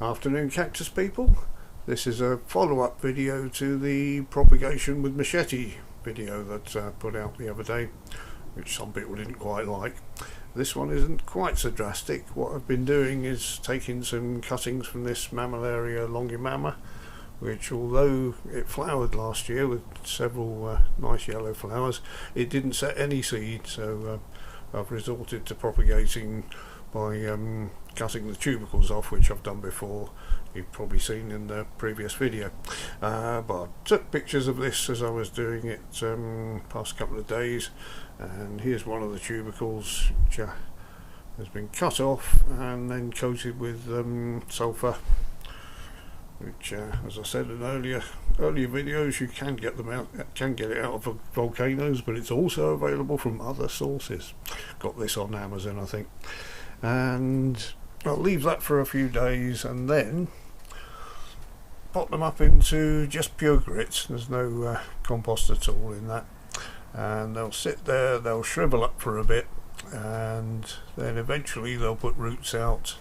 Afternoon, Cactus people. This is a follow-up video to the propagation with machete video that I put out the other day, which some people didn't quite like. This one isn't quite so drastic. What I've been doing is taking some cuttings from this Mammillaria longimamma, which, although it flowered last year with several nice yellow flowers, it didn't set any seed, so I've resorted to propagating by cutting the tubercles off, which I've done before. You've probably seen in the previous video, but I took pictures of this as I was doing it past couple of days, and here's one of the tubercles which has been cut off and then coated with sulphur, which as I said in earlier videos, you can get them out, can get it out of volcanoes, but it's also available from other sources. Got this on Amazon, I think. And I'll leave that for a few days and then pot them up into just pure grit. There's no compost at all in that, and they'll sit there, they'll shrivel up for a bit, and then eventually they'll put roots out,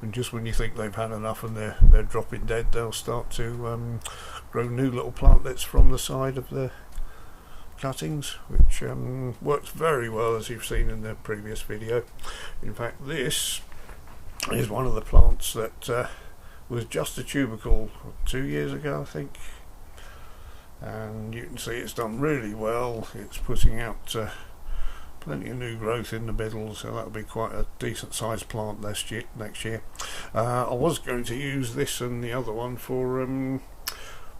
and just when you think they've had enough and they're dropping dead, they'll start to grow new little plantlets from the side of the cuttings, which works very well, as you've seen in the previous video. In fact, this is one of the plants that was just a tubercle 2 years ago, I think, and you can see it's done really well. It's putting out plenty of new growth in the middle, so that'll be quite a decent sized plant next year. I was going to use this and the other one for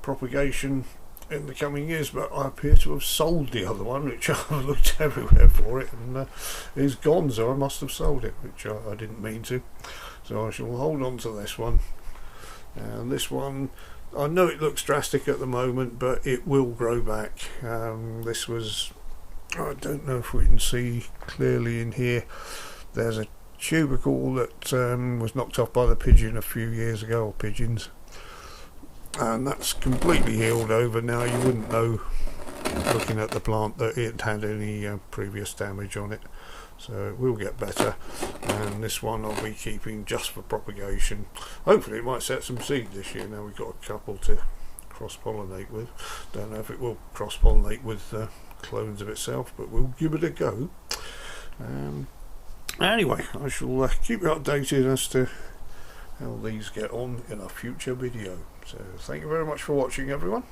propagation in the coming years, but I appear to have sold the other one, which I've looked everywhere for it, and is gone, so I must have sold it, which I didn't mean to. So I shall hold on to this one. And this one, I know it looks drastic at the moment, but it will grow back. This was, I don't know if we can see clearly in here, there's a tubercle that was knocked off by the pigeon a few years ago, or pigeons, and that's completely healed over now. You wouldn't know looking at the plant that it had any previous damage on it, so it will get better. And this one I'll be keeping just for propagation. Hopefully it might set some seed this year. Now we've got a couple to cross-pollinate with. Don't know if it will cross-pollinate with clones of itself, but we'll give it a go. Anyway, I shall keep you updated as to how these get on in a future video. So thank you very much for watching, everyone.